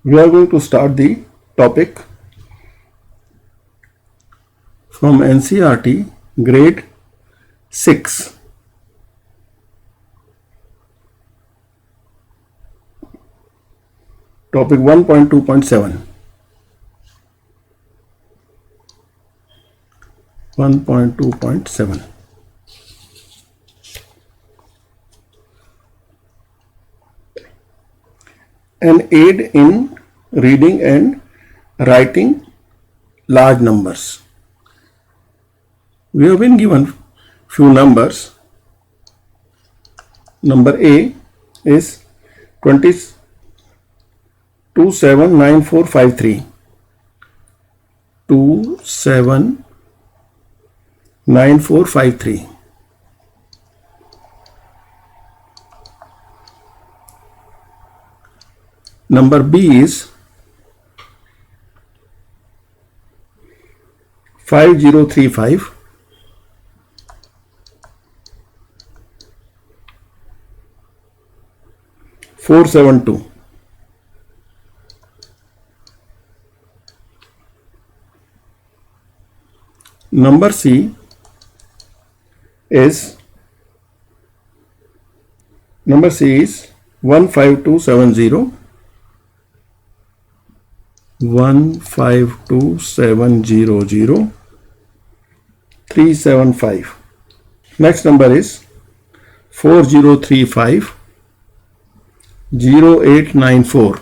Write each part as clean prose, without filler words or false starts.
We are going to start the topic from NCERT grade 6. Topic 1.2.7. 1.2.7. An aid in reading and writing large numbers. We have been given few numbers. Number A is 279453. 279453. Number B is 5035. 472. Number C is 15270. 15270 375. Next number is 4035 0894.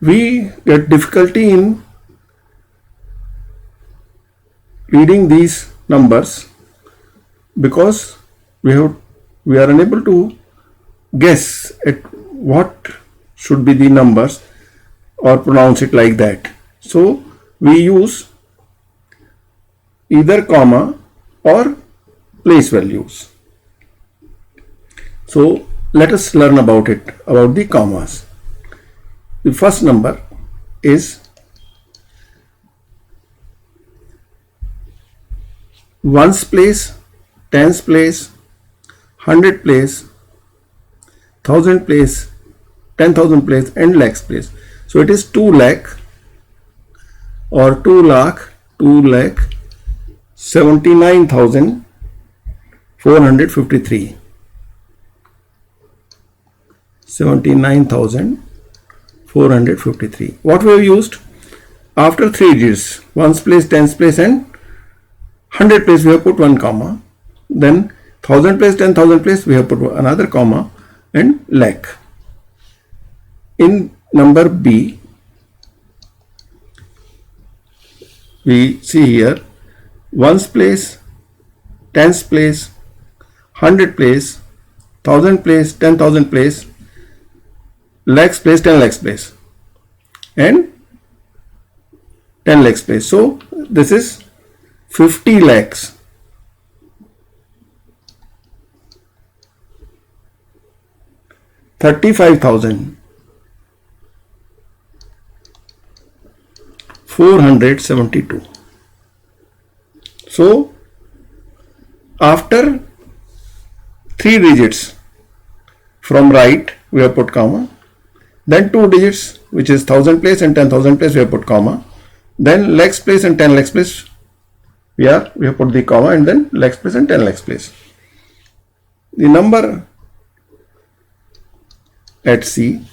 We get difficulty in reading these numbers because we are unable to guess at what should be the numbers or pronounce it like that. So we use either comma or place values. So let us learn about the commas. The first number is ones place, tens place, 100 place, 1000 place, 10,000 place and lakhs place. So it is 2 lakh or 2 lakh 79,453. 79,453. What we have used? After 3 digits, ones place, tens place and 100 place we have put 1 comma. Then 1000 place, 10,000 place we have put another comma and lakh. In number B, we see here ones place, tens place, 100 place, 1000 place, 10,000 place, lakhs place, 10 lakhs place and 10 lakhs place. So this is 50 lakhs. 35,000. 472. So after 3 digits from right we have put comma, then 2 digits which is 1000 place and 10,000 place we have put comma, then lakhs place and 10 lakhs place we have put the comma and then lakhs place and 10 lakhs place. The number at C,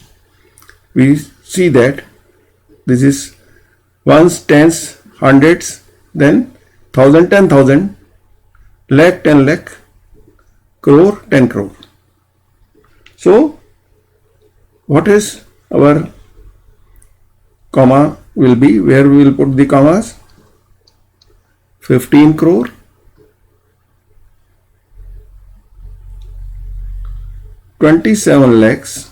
we see that this is ones, tens, hundreds, then 1000, 10,000, lakh, 10 lakh, crore, 10 crore. So what is our comma will be? Where we will put the commas? 15 crore, 27 lakhs,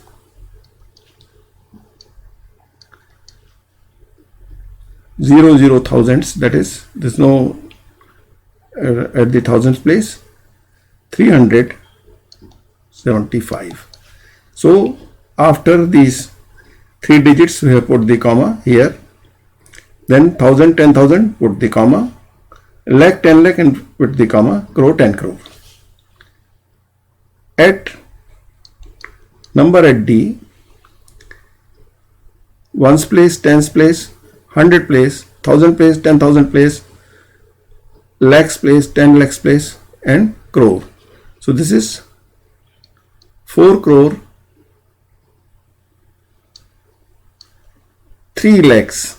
00 thousands, that is there's no at the thousands place, 375. So after these 3 digits we have put the comma here, then 1000, 10,000 put the comma, lakh 10 lakh and with the comma, crore 10 crore. At number at D, ones place, tens place, 100 place, 1000 place, 10,000 place, lakhs place, 10 lakhs place and crore. So this is 4 crore 3 lakhs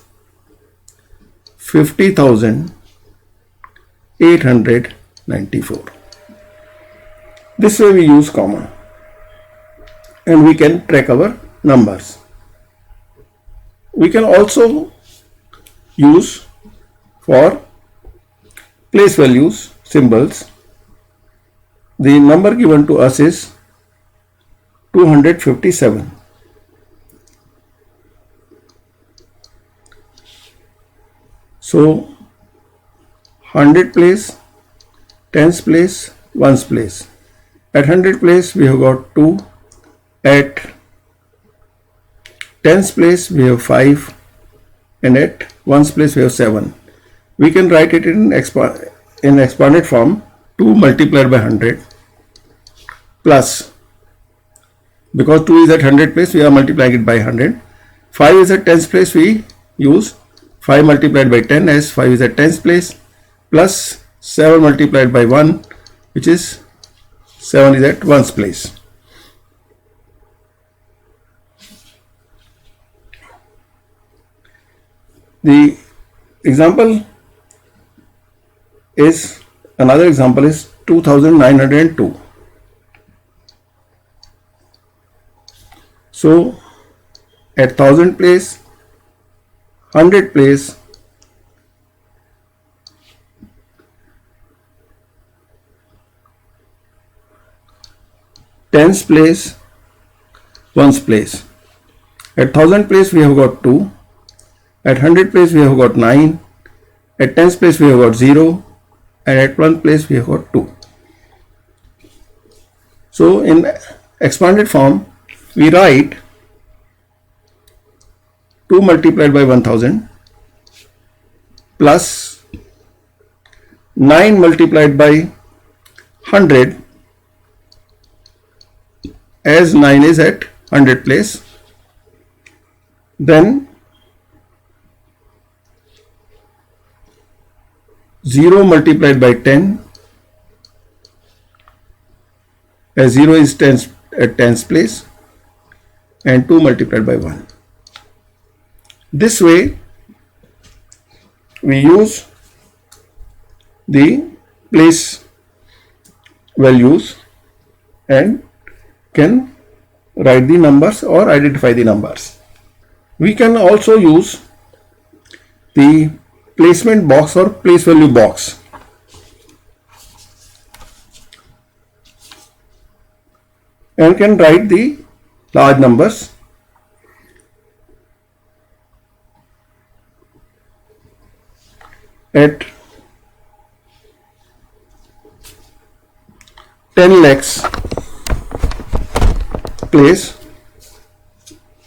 50,894. This way we use comma and we can track our numbers. We can also use for place values symbols. The number given to us is 257. So 100 place, tens place, ones place. At 100 place we have got 2. At tens place we have 5 and at ones place we have 7. We can write it in expanded form. 2 multiplied by 100 plus, because 2 is at 100 place we are multiplying it by 100. 5 is at tens place, we use 5 multiplied by 10 as 5 is at tens place, plus 7 multiplied by 1, which is 7 is at ones place. The example is, another example is 2902. So at 1000 place, 100 place, tens place, ones place. At 1000 place we have got 2. At 100 place we have got 9. At tens place we have got 0. And at 1 place we have got 2. So in expanded form we write 2 multiplied by 1000 plus 9 multiplied by 100 as 9 is at 100 place. Then 0 multiplied by 10 as 0 is tens at tens place and 2 multiplied by 1. This way we use the place values and can write the numbers or identify the numbers. We can also use the placement box or place value box. And can write the large numbers. At 10 lakhs place,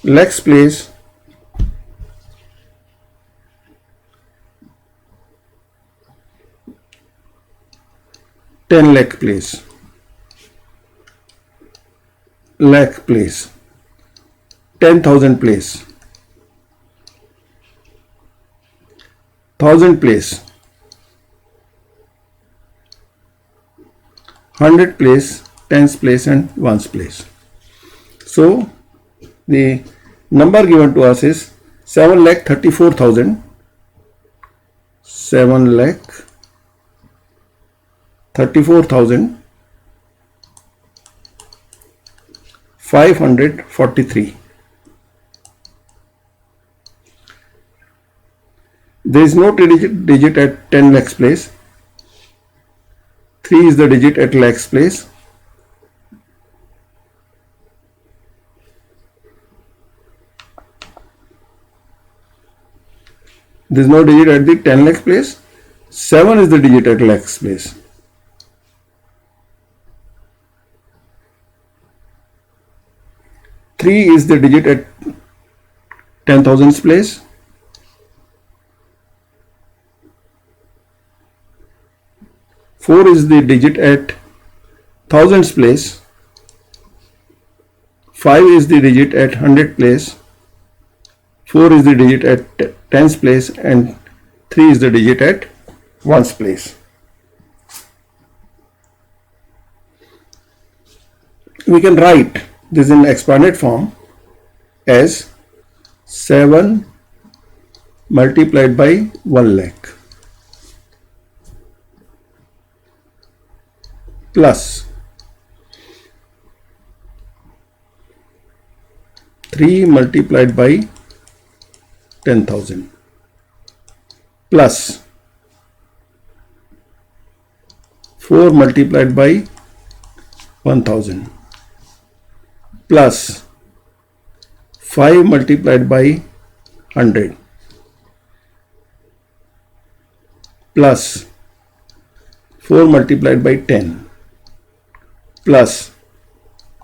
lakhs place, lakh place, lakh place, 10,000 place, 1000 place, 100 place, tens place and ones place. So the number given to us is 7,34,000, 7,34,543. There is no digit at 10 lakhs place. 3 is the digit at lakhs place. There is no digit at the 10 lakhs place. 7 is the digit at lakhs place. Three is the digit at 10,000 place. 4 is the digit at thousands place, 5 is the digit at hundred place, 4 is the digit at tens place, and 3 is the digit at ones place. We can write this in expanded form as 7 multiplied by 1 lakh plus 3 multiplied by 10,000 plus 4 multiplied by 1,000 plus 5 multiplied by 100 plus 4 multiplied by 10 plus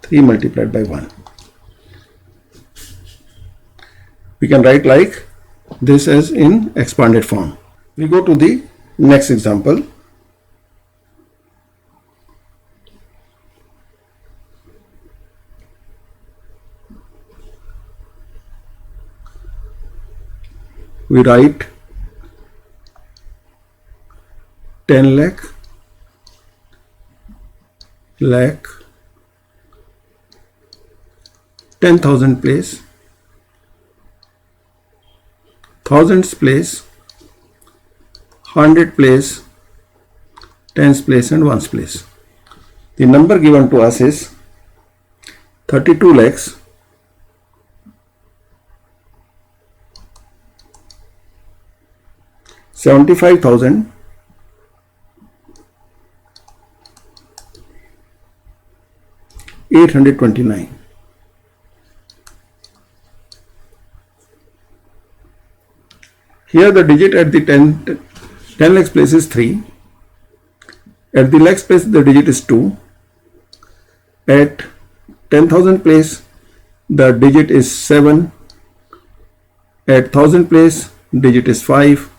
3 multiplied by 1. We can write like this as in expanded form. We go to the next example. We write 10 lakh, lakh, 10,000 place, thousands place, hundred place, tens place, and ones place. The number given to us is 32 lakhs 75,000 829. Here the digit at the 10 lakhs place is 3. At the lakhs place the digit is 2. At 10,000 place the digit is 7. At 1000 place digit is 5.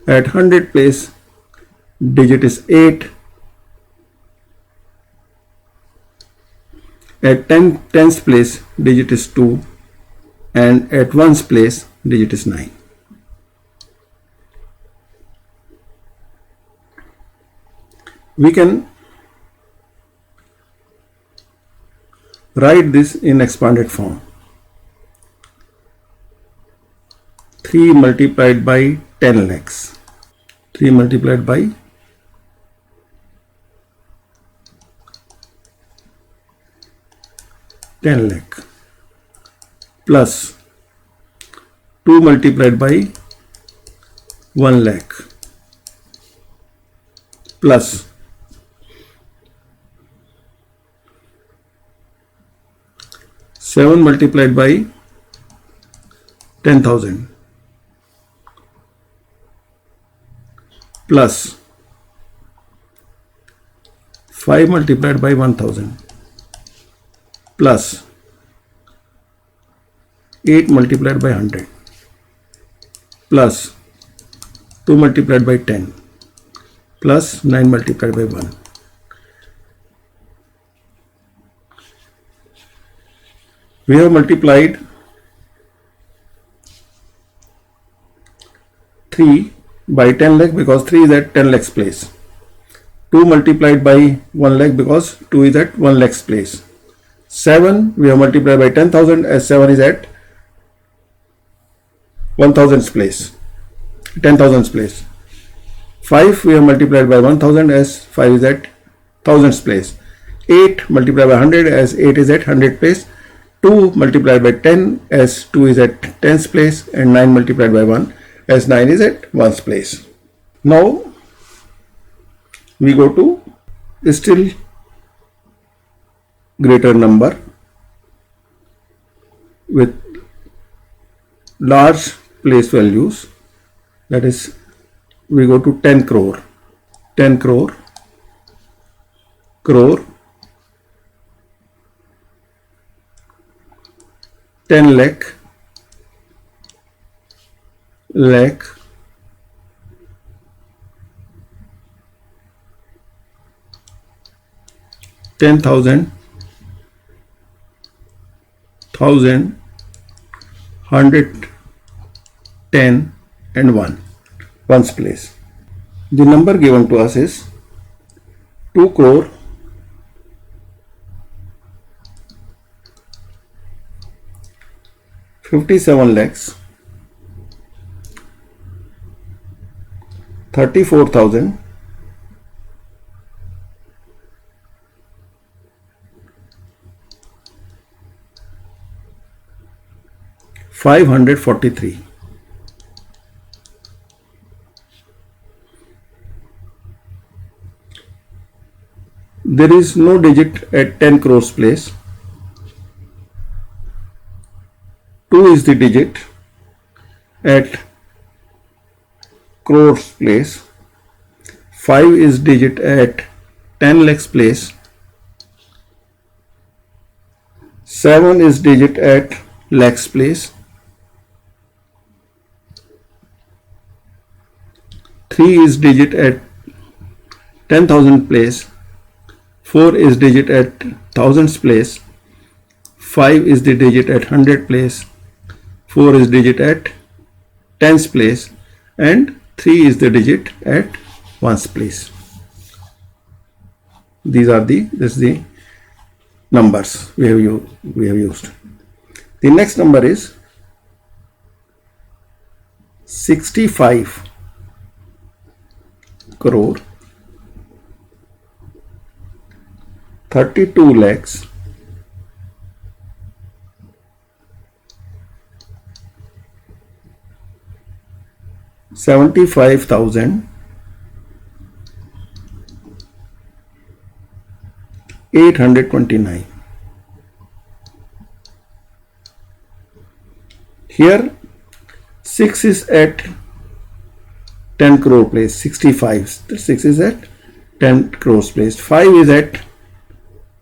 At 100 place digit is 8. At tens place digit is 2, and at ones place digit is 9. We can write this in expanded form. 3 multiplied by 10 lakhs. 3 multiplied by 10 lakh plus 2 multiplied by 1 lakh plus 7 multiplied by 10,000 plus 5 multiplied by 1,000 plus 8 multiplied by 100 plus 2 multiplied by 10 plus 9 multiplied by 1. We have multiplied 3 by 10 lakh because 3 is at 10 lakhs place. 2 multiplied by 1 lakh because 2 is at 1 lakhs place. 7 we have multiplied by 10,000 as 7 is at 1,000's place, 10,000's place. 5 we have multiplied by 1,000 as 5 is at 1,000's place. 8 multiplied by 100 as 8 is at 100 place. 2 multiplied by 10 as 2 is at 10's place, and 9 multiplied by 1 as 9 is at 1's place. Now we go to still greater number with large place values, that is we go to 10 crore, 10 crore, crore, 10 lakh, lakh, 10,000, 1,000, 100, 10 and 1, ones place. The number given to us is 2 crore 57 lakhs 34,000 543. There is no digit at 10 crores place. 2 is the digit at crores place. 5 is digit at 10 lakhs place. 7 is digit at lakhs place. 3 is digit at 10,000 place. 4 is digit at thousands place. 5 is the digit at 100 place. 4 is digit at tens place, and 3 is the digit at ones place. This is the numbers we have used. The next number is 65 crore 32 lakhs 75,829. Here 6 is at 10 crore place. 65. 6 is at 10 crores place. 5 is at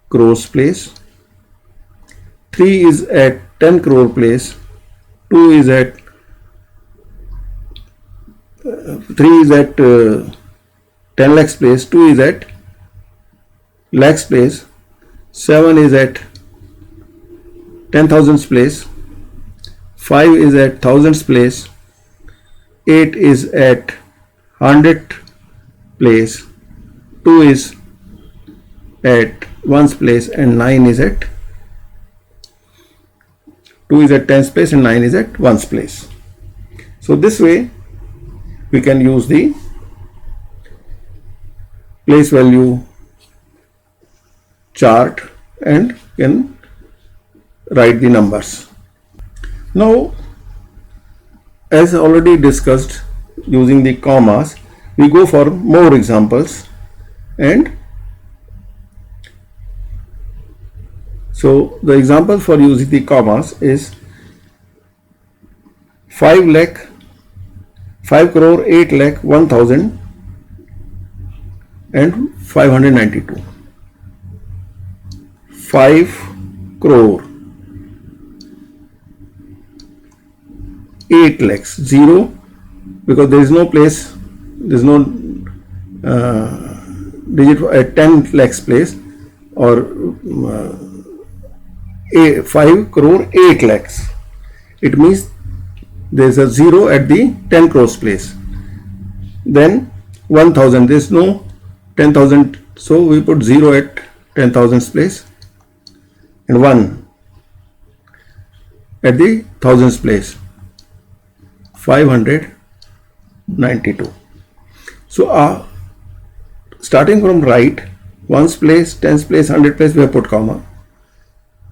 crores place. 3 is at 10 crore place. 2 is at 3 is at 10 lakhs place. 2 is at lakhs place. 7 is at 10,000s place. 5 is at thousands place. 8 is at 100 place. 2 is at ones place, and 9 is at 2 is at tens place, and 9 is at ones place. So this way we can use the place value chart and can write the numbers. Now, as already discussed, using the commas, we go for more examples. And so the example for using the commas is 5 crore 8 lakh 1,000 and 592. 5 crore 8 lakhs 0, because there is no place, there is no digit at 10 lakhs place, or 5 crore 8 lakhs. It means there is a 0 at the 10 crores place. Then 1,000, there is no 10,000, so we put 0 at 10,000s place, and 1 at the thousands place. 592. So starting from right, ones place, tens place, 100 place, we have put comma.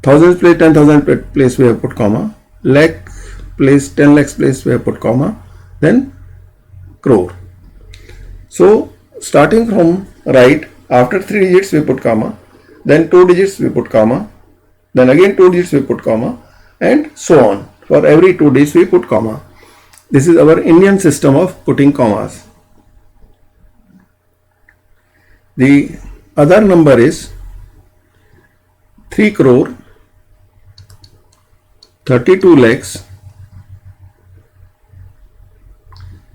Thousands place, 10,000 place, we have put comma. Lakh place, 10 lakhs place, we have put comma. Then crore. So starting from right, after 3 digits we put comma, then 2 digits we put comma, then again 2 digits we put comma, and so on. For every 2 digits we put comma. This is our Indian system of putting commas. The other number is 3 crore 32 lakhs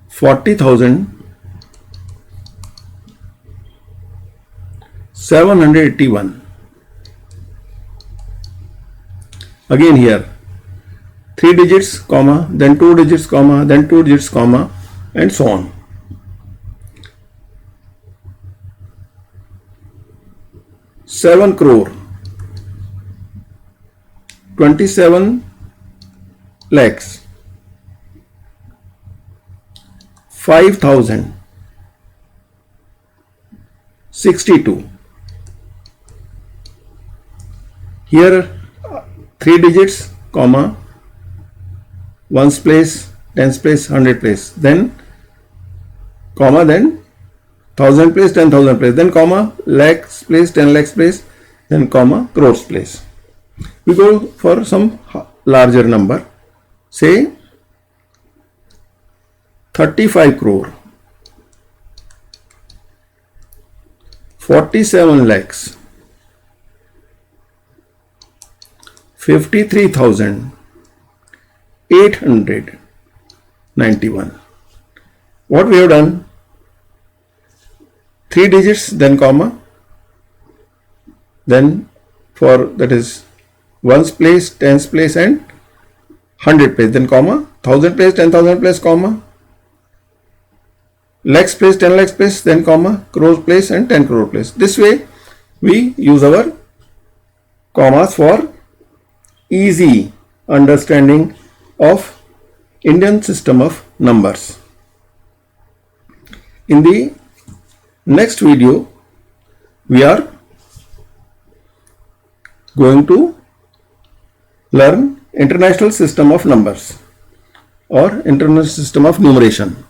40,000 781. Again here 3 digits, comma, then 2 digits, comma, then 2 digits, comma, and so on. Seven crore, 27 lakhs, 5,000, 62. Here 3 digits, comma, ones place, tens place, hundred place, then comma, then thousand place, 10,000 place, then comma, lakhs place, 10 lakhs place, then comma, crores place. We go for some larger number, say 35 crore, 47 lakhs, 53,891. What we have done? 3 digits, then comma, then for that is ones place, tens place, and hundred place, then comma, thousand place, 10,000 place, comma, lakhs place, 10 lakhs place, then comma, crores place, and 10 crore place. This way we use our commas for easy understanding of Indian system of numbers. In the next video, we are going to learn international system of numbers or international system of numeration.